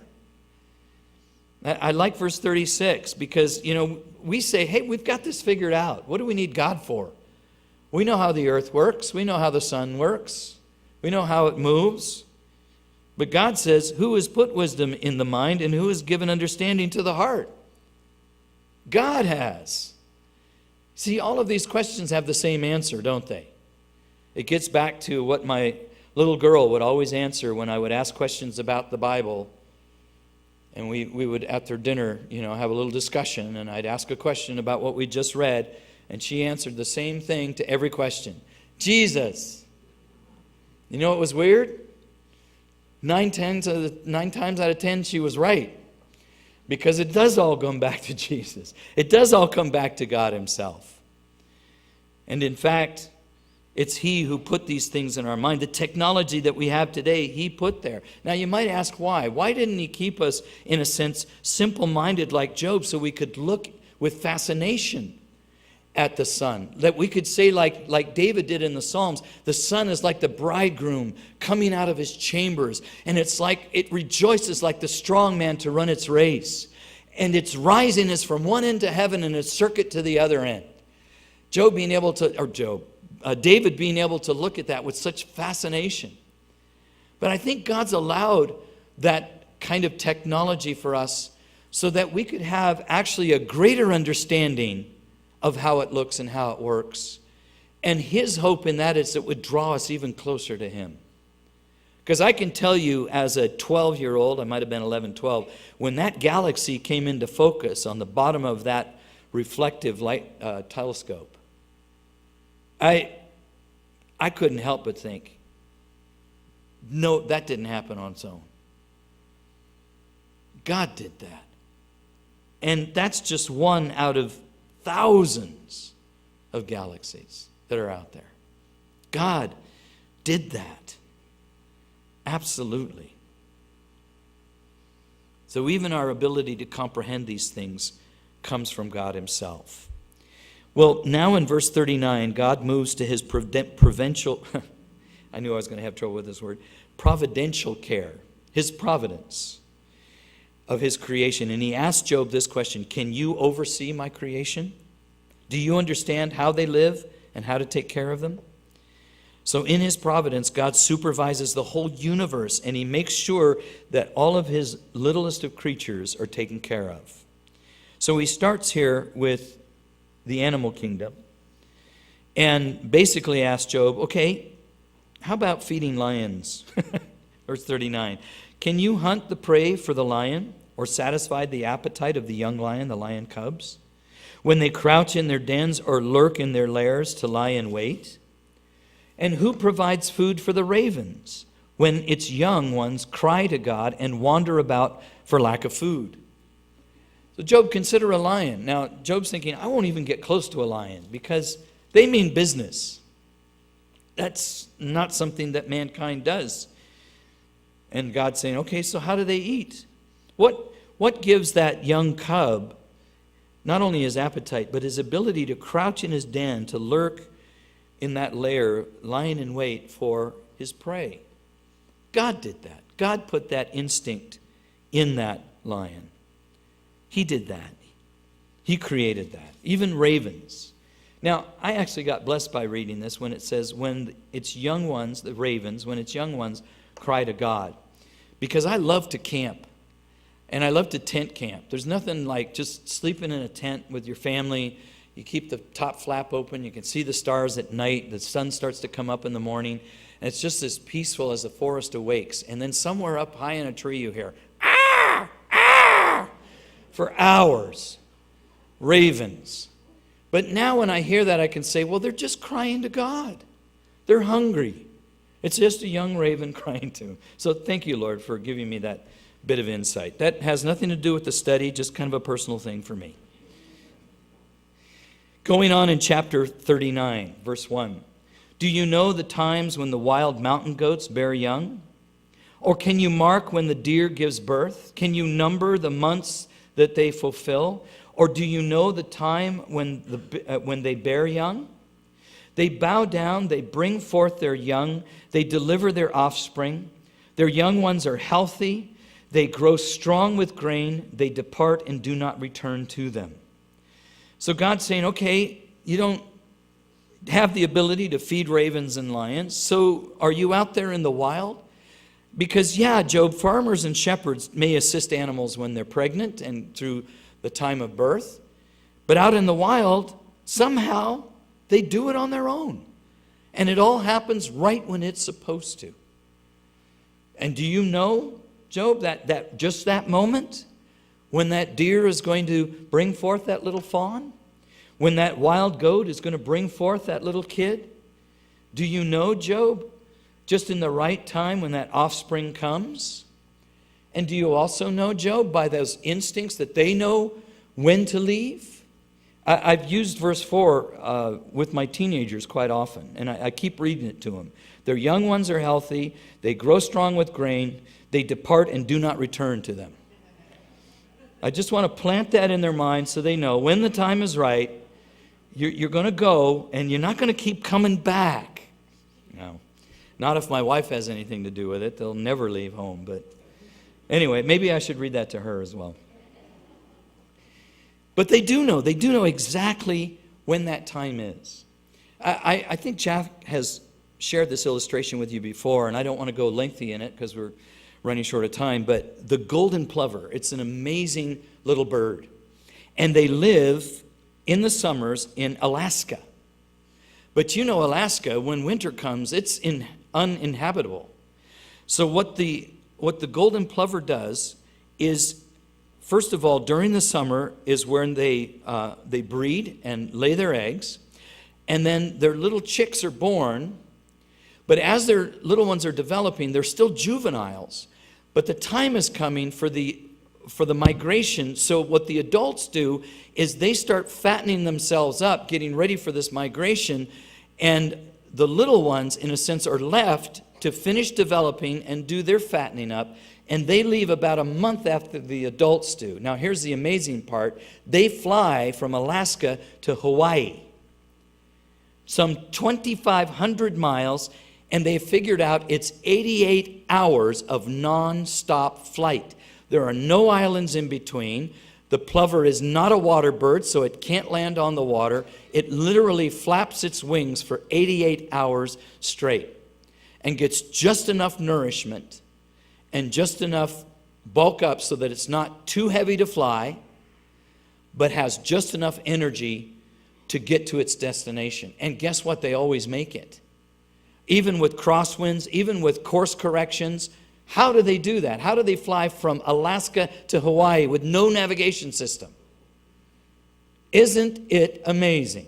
I like verse 36 because, we say, hey, we've got this figured out. What do we need God for? We know how the earth works. We know how the sun works. We know how it moves. But God says, who has put wisdom in the mind and who has given understanding to the heart? God has. See, all of these questions have the same answer, don't they? It gets back to what my little girl would always answer when I would ask questions about the Bible. And we would, after dinner, have a little discussion, and I'd ask a question about what we just read, and she answered the same thing to every question. Jesus. You know what was weird? 9 times out of 10, she was right. Because it does all come back to Jesus. It does all come back to God himself. And in fact, it's he who put these things in our mind. The technology that we have today, he put there. Now you might ask why. Why didn't he keep us, in a sense, simple-minded like Job so we could look with fascination at the sun? That we could say like David did in the Psalms, the sun is like the bridegroom coming out of his chambers. And it's like it rejoices like the strong man to run its race. And its rising is from one end to heaven and its circuit to the other end. David being able to look at that with such fascination. But I think God's allowed that kind of technology for us so that we could have actually a greater understanding of how it looks and how it works. And his hope in that is it would draw us even closer to him. Because I can tell you as a 12-year-old, I might have been 11, 12, when that galaxy came into focus on the bottom of that reflective light telescope, I couldn't help but think, no, that didn't happen on its own. God did that. And that's just one out of thousands of galaxies that are out there. God did that. Absolutely. So even our ability to comprehend these things comes from God himself. Well, now in verse 39, God moves to his providential, I knew I was going to have trouble with this word, providential care, his providence of his creation. And he asked Job this question, can you oversee my creation? Do you understand how they live and how to take care of them? So in his providence, God supervises the whole universe, and he makes sure that all of his littlest of creatures are taken care of. So he starts here with the animal kingdom and basically asks Job, okay, how about feeding lions? Verse 39, can you hunt the prey for the lion or satisfy the appetite of the young lion, the lion cubs, when they crouch in their dens or lurk in their lairs to lie in wait? And who provides food for the ravens when its young ones cry to God and wander about for lack of food? So Job, consider a lion. Now, Job's thinking, I won't even get close to a lion because they mean business. That's not something that mankind does. And God's saying, okay, so how do they eat? What gives that young cub not only his appetite, but his ability to crouch in his den, to lurk in that lair, lying in wait for his prey? God did that. God put that instinct in that lion. He did that. He created that. Even ravens. Now, I actually got blessed by reading this when it says, when its young ones, the ravens, when its young ones cry to God. Because I love to camp. And I love to tent camp. There's nothing like just sleeping in a tent with your family. You keep the top flap open. You can see the stars at night. The sun starts to come up in the morning. And it's just as peaceful as the forest awakes. And then somewhere up high in a tree you hear, ah, ah, for hours. Ravens. But now when I hear that, I can say, well, they're just crying to God. They're hungry. It's just a young raven crying to him. So thank you, Lord, for giving me that bit of insight. That has nothing to do with the study, just kind of a personal thing for me. Going on in chapter 39, verse 1. Do you know the times when the wild mountain goats bear young? Or can you mark when the deer gives birth? Can you number the months that they fulfill? Or do you know the time when they bear young? They bow down, they bring forth their young, they deliver their offspring. Their young ones are healthy, they grow strong with grain, they depart and do not return to them. So God's saying, okay, you don't have the ability to feed ravens and lions, so are you out there in the wild? Because, yeah, Job, farmers and shepherds may assist animals when they're pregnant and through the time of birth, but out in the wild, somehow they do it on their own. And it all happens right when it's supposed to. And do you know, Job, that just that moment when that deer is going to bring forth that little fawn? When that wild goat is going to bring forth that little kid? Do you know, Job, just in the right time when that offspring comes? And do you also know, Job, by those instincts that they know when to leave? I've used verse 4 with my teenagers quite often, and I keep reading it to them. Their young ones are healthy, they grow strong with grain, they depart and do not return to them. I just want to plant that in their minds so they know when the time is right, you're going to go and you're not going to keep coming back. No, not if my wife has anything to do with it. They'll never leave home. But anyway, maybe I should read that to her as well. But they do know exactly when that time is. I think Jack has shared this illustration with you before, and I don't want to go lengthy in it because we're running short of time, but the golden plover, it's an amazing little bird. And they live in the summers in Alaska. But you know Alaska, when winter comes, it's uninhabitable. So what the golden plover does is, first of all, during the summer is when they breed and lay their eggs, and then their little chicks are born. But as their little ones are developing, they're still juveniles. But the time is coming for the migration. So what the adults do is they start fattening themselves up, getting ready for this migration, and the little ones, in a sense, are left to finish developing and do their fattening up. And they leave about a month after the adults do. Now, here's the amazing part. They fly from Alaska to Hawaii, some 2,500 miles, and they figured out it's 88 hours of non-stop flight. There are no islands in between. The plover is not a water bird, so it can't land on the water. It literally flaps its wings for 88 hours straight and gets just enough nourishment and just enough bulk up so that it's not too heavy to fly, but has just enough energy to get to its destination. And guess what? They always make it. Even with crosswinds, even with course corrections. How do they do that? How do they fly from Alaska to Hawaii with no navigation system? Isn't it amazing?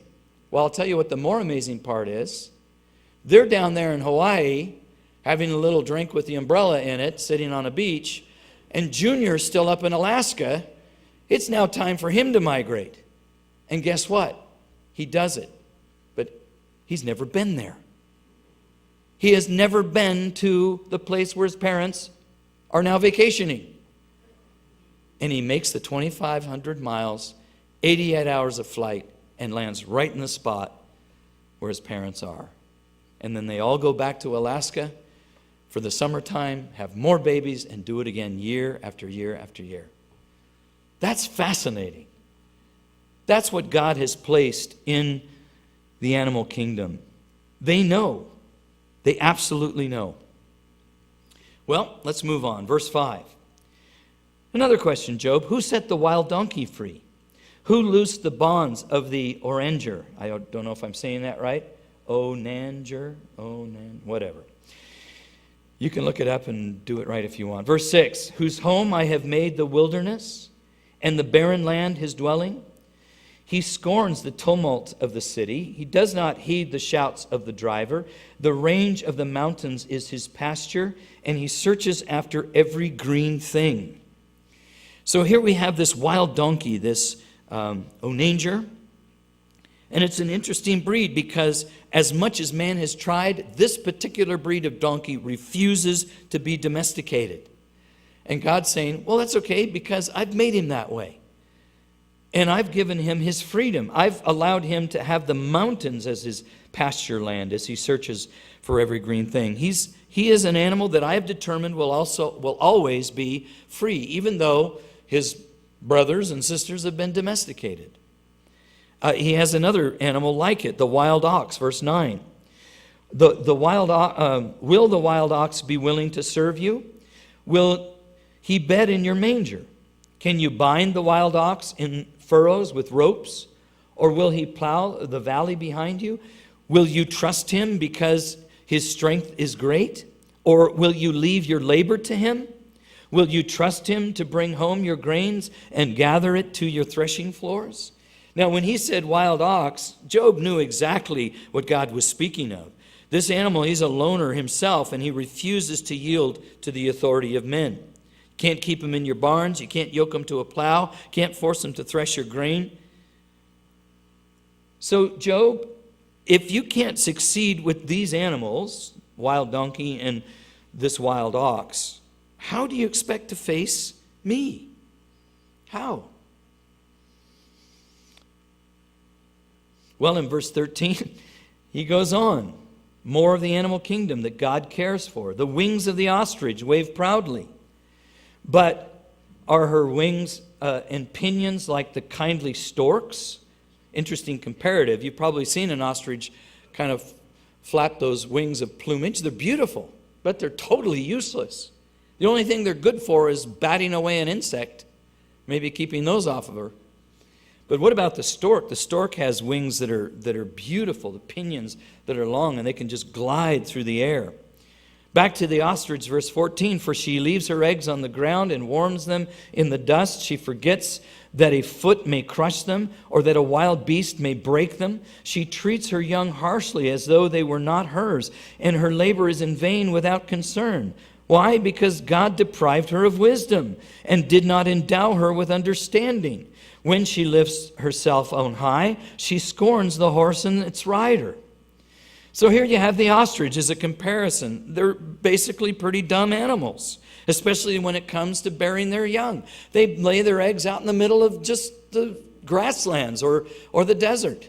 Well, I'll tell you what the more amazing part is. They're down there in Hawaii having a little drink with the umbrella in it, sitting on a beach, and Junior's still up in Alaska. It's now time for him to migrate. And guess what? He does it. But he's never been there. He has never been to the place where his parents are now vacationing. And he makes the 2,500 miles, 88 hours of flight, and lands right in the spot where his parents are. And then they all go back to Alaska for the summertime, have more babies, and do it again year after year after year. That's fascinating. That's what God has placed in the animal kingdom. They know. They absolutely know. Well, let's move on. Verse 5. Another question, Job. Who set the wild donkey free? Who loosed the bonds of the oranger? I don't know if I'm saying that right. Whatever. You can look it up and do it right if you want. Verse 6. Whose home I have made the wilderness, and the barren land his dwelling. He scorns the tumult of the city. He does not heed the shouts of the driver. The range of the mountains is his pasture, and he searches after every green thing. So here we have this wild donkey, this onager. And it's an interesting breed because as much as man has tried, this particular breed of donkey refuses to be domesticated. And God's saying, well, that's okay because I've made him that way. and I've given him his freedom. I've allowed him to have the mountains as his pasture land as he searches for every green thing. He is an animal that I have determined will always be free, even though his brothers and sisters have been domesticated. He has another animal like it, the wild ox, verse 9. Will the wild ox be willing to serve you? Will he bed in your manger? Can you bind the wild ox in furrows with ropes? Or will he plow the valley behind you? Will you trust him because his strength is great? Or will you leave your labor to him? Will you trust him to bring home your grains and gather it to your threshing floors? Now, when he said wild ox, Job knew exactly what God was speaking of. This animal, he's a loner himself, and he refuses to yield to the authority of men. You can't keep him in your barns. You can't yoke him to a plow. Can't force him to thresh your grain. So, Job, if you can't succeed with these animals, wild donkey and this wild ox, how do you expect to face me? How? Well, in verse 13, he goes on. More of the animal kingdom that God cares for. The wings of the ostrich wave proudly. But are her wings and pinions like the kindly storks? Interesting comparative. You've probably seen an ostrich kind of flap those wings of plumage. They're beautiful, but they're totally useless. The only thing they're good for is batting away an insect, maybe keeping those off of her. But what about the stork? The stork has wings that are beautiful, the pinions that are long, and they can just glide through the air. Back to the ostrich, verse 14, for she leaves her eggs on the ground and warms them in the dust. She forgets that a foot may crush them or that a wild beast may break them. She treats her young harshly as though they were not hers, and her labor is in vain without concern. Why? Because God deprived her of wisdom and did not endow her with understanding. When she lifts herself on high, she scorns the horse and its rider. So here you have the ostrich as a comparison. They're basically pretty dumb animals, especially when it comes to bearing their young. They lay their eggs out in the middle of just the grasslands or the desert.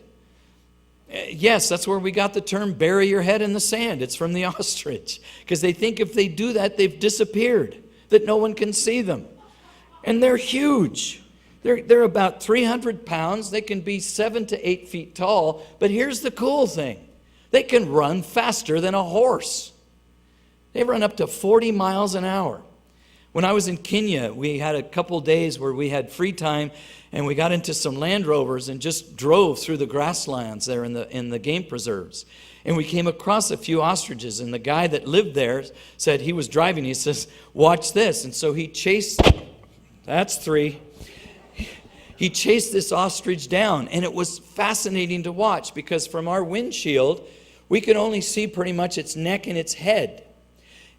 Yes, that's where we got the term bury your head in the sand. It's from the ostrich, because they think if they do that, they've disappeared, that no one can see them. And they're huge. They're about 300 pounds. They can be 7 to 8 feet tall. But here's the cool thing. They can run faster than a horse. They run up to 40 miles an hour. When I was in Kenya, we had a couple days where we had free time, and we got into some Land Rovers and just drove through the grasslands there in the game preserves. And we came across a few ostriches, and the guy that lived there said he was driving. He says, watch this. And so he chased, that's 3. He chased this ostrich down, and it was fascinating to watch because from our windshield, we could only see pretty much its neck and its head.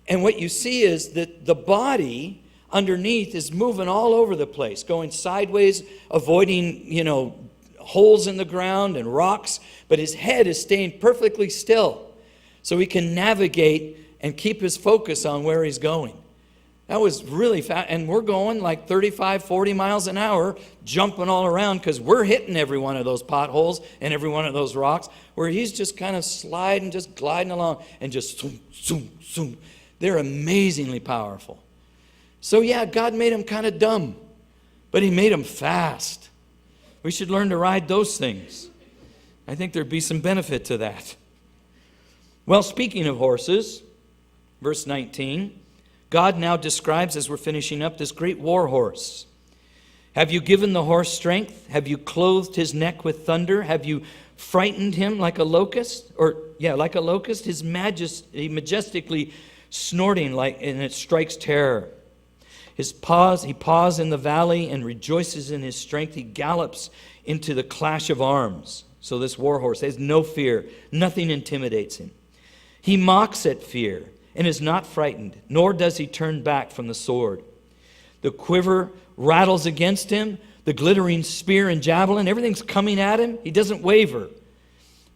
And what you see is that the body underneath is moving all over the place, going sideways, avoiding, holes in the ground and rocks, but his head is staying perfectly still so he can navigate and keep his focus on where he's going. That was really fast, and we're going like 35, 40 miles an hour, jumping all around because we're hitting every one of those potholes and every one of those rocks, where he's just kind of sliding, just gliding along, and just zoom, zoom, zoom. They're amazingly powerful. So yeah, God made them kind of dumb, but he made them fast. We should learn to ride those things. I think there'd be some benefit to that. Well, speaking of horses, verse 19, God now describes, as we're finishing up, this great war horse. Have you given the horse strength? Have you clothed his neck with thunder? Have you frightened him like a locust? Like a locust, his majesty majestically snorting and it strikes terror. He paws in the valley and rejoices in his strength. He gallops into the clash of arms. So this war horse has no fear. Nothing intimidates him. He mocks at fear and is not frightened, nor does he turn back from the sword. The quiver rattles against him, the glittering spear and javelin, everything's coming at him. He doesn't waver.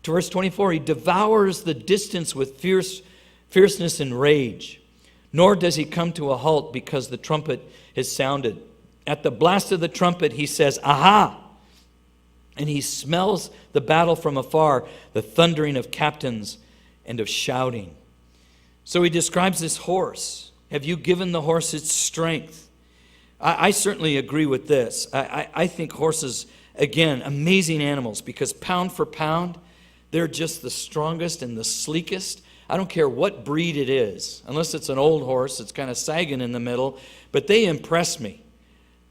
To verse 24, he devours the distance with fierceness and rage, nor does he come to a halt because the trumpet has sounded. At the blast of the trumpet, he says, aha! And he smells the battle from afar, the thundering of captains and of shouting. So he describes this horse. Have you given the horse its strength? I certainly agree with this. I think horses, again, amazing animals, because pound for pound, they're just the strongest and the sleekest. I don't care what breed it is, unless it's an old horse that's kind of sagging in the middle, but they impress me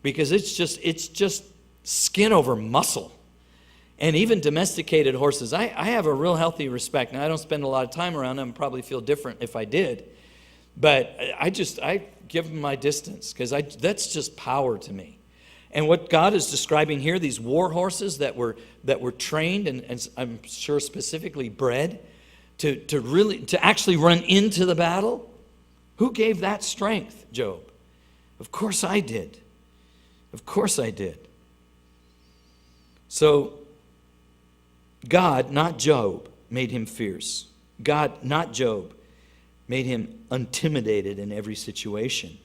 because it's just skin over muscle. And even domesticated horses, I have a real healthy respect. Now, I don't spend a lot of time around them, probably feel different if I did. But I give them my distance because that's just power to me. And what God is describing here, these war horses that were trained and I'm sure specifically bred to actually run into the battle, who gave that strength, Job? Of course I did. Of course I did. So God, not Job, made him fierce. God, not Job, made him intimidated in every situation.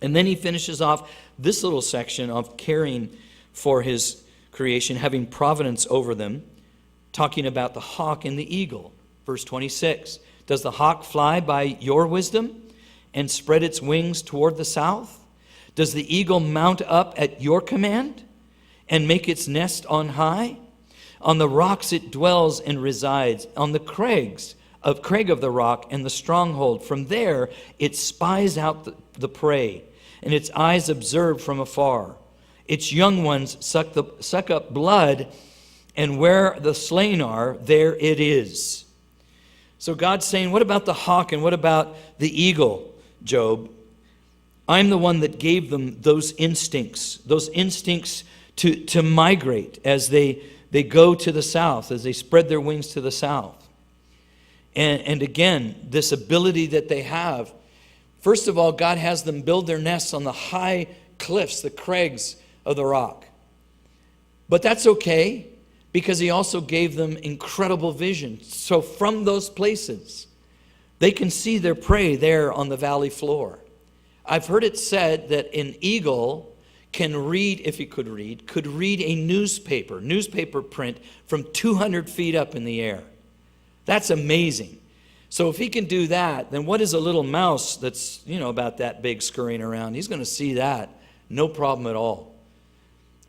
And then he finishes off this little section of caring for his creation, having providence over them, talking about the hawk and the eagle. Verse 26, does the hawk fly by your wisdom and spread its wings toward the south? Does the eagle mount up at your command and make its nest on high? On the rocks it dwells and resides, on the crag of the rock and the stronghold. From there it spies out the prey, and its eyes observe from afar. Its young ones suck up blood, and where the slain are, there it is. So God's saying, what about the hawk and what about the eagle, Job? I'm the one that gave them those instincts to migrate as they go to the south, as they spread their wings to the south. And again, this ability that they have, first of all, God has them build their nests on the high cliffs, the crags of the rock. But that's okay, because he also gave them incredible vision. So from those places, they can see their prey there on the valley floor. I've heard it said that an eagle can read, if he could read a newspaper print from 200 feet up in the air. That's amazing. So if he can do that, then what is a little mouse that's, about that big scurrying around? He's going to see that. No problem at all.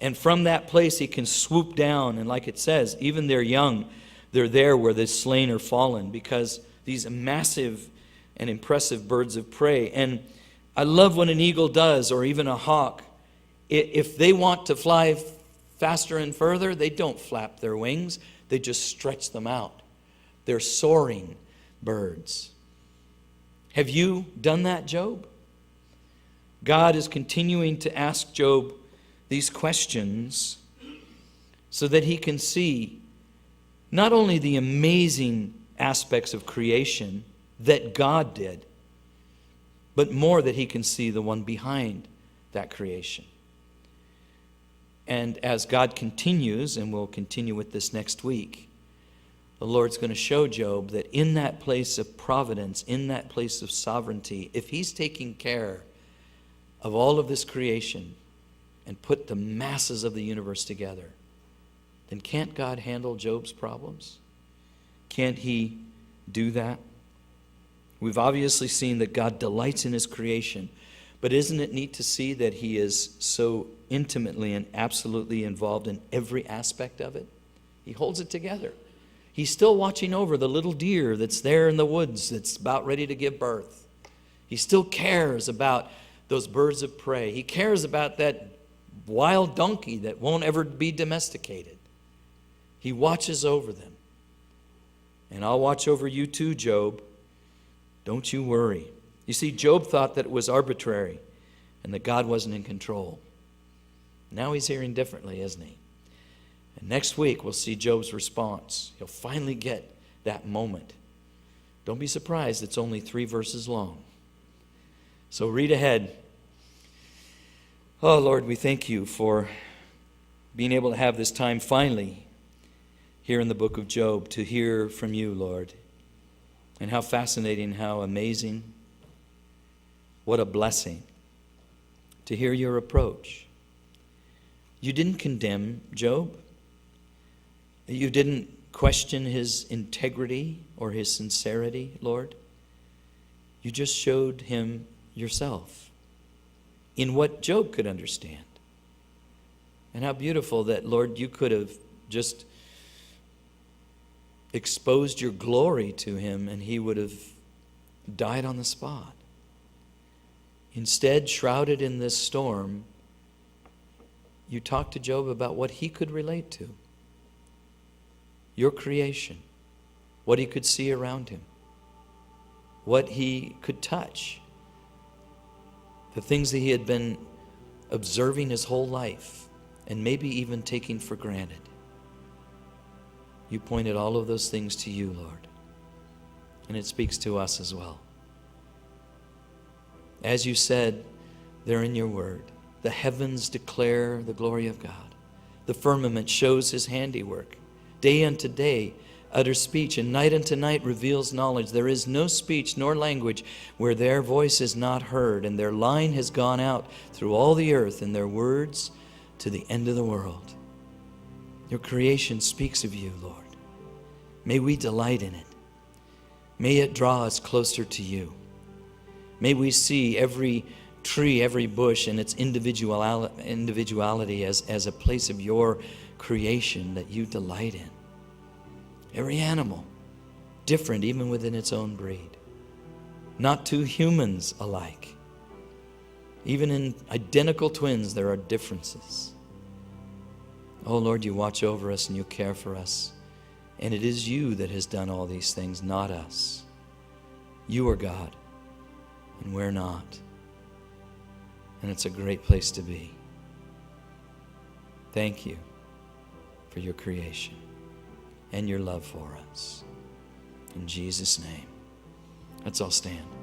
And from that place, he can swoop down. And like it says, even their young, they're there where the slain are fallen, because these massive and impressive birds of prey. And I love what an eagle does, or even a hawk. If they want to fly faster and further, they don't flap their wings. They just stretch them out. They're soaring birds. Have you done that, Job? God is continuing to ask Job these questions so that he can see not only the amazing aspects of creation that God did, but more that he can see the one behind that creation. And as God continues, and we'll continue with this next week, the Lord's going to show Job that in that place of providence, in that place of sovereignty, if he's taking care of all of this creation and put the masses of the universe together, then can't God handle Job's problems? Can't he do that? We've obviously seen that God delights in his creation, but isn't it neat to see that he is so intimately and absolutely involved in every aspect of it? He holds it together. He's still watching over the little deer that's there in the woods that's about ready to give birth. He still cares about those birds of prey. He cares about that wild donkey that won't ever be domesticated. He watches over them. And I'll watch over you too, Job. Don't you worry. You see, Job thought that it was arbitrary and that God wasn't in control. Now he's hearing differently, isn't he? And next week, we'll see Job's response. He'll finally get that moment. Don't be surprised, it's only 3 verses long. So read ahead. Oh, Lord, we thank you for being able to have this time finally here in the book of Job to hear from you, Lord. And how fascinating, how amazing, what a blessing to hear your approach. You didn't condemn Job. You didn't question his integrity or his sincerity, Lord. You just showed him yourself in what Job could understand. And how beautiful that, Lord, you could have just exposed your glory to him and he would have died on the spot. Instead, shrouded in this storm, you talked to Job about what he could relate to. Your creation, what he could see around him, what he could touch, the things that he had been observing his whole life and maybe even taking for granted. You pointed all of those things to you, Lord, and it speaks to us as well. As you said there in your word, the heavens declare the glory of God. The firmament shows his handiwork. Day unto day utters speech, and night unto night reveals knowledge. There is no speech nor language where their voice is not heard, and their line has gone out through all the earth, and their words to the end of the world. Your creation speaks of you, Lord. May we delight in it. May it draw us closer to you. May we see every tree, every bush, and its individuality as a place of your creation that you delight in. Every animal, different even within its own breed. Not two humans alike. Even in identical twins, there are differences. Oh Lord, you watch over us and you care for us. And it is you that has done all these things, not us. You are God, and we're not. And it's a great place to be. Thank you for your creation and your love for us. In Jesus' name. Let's all stand.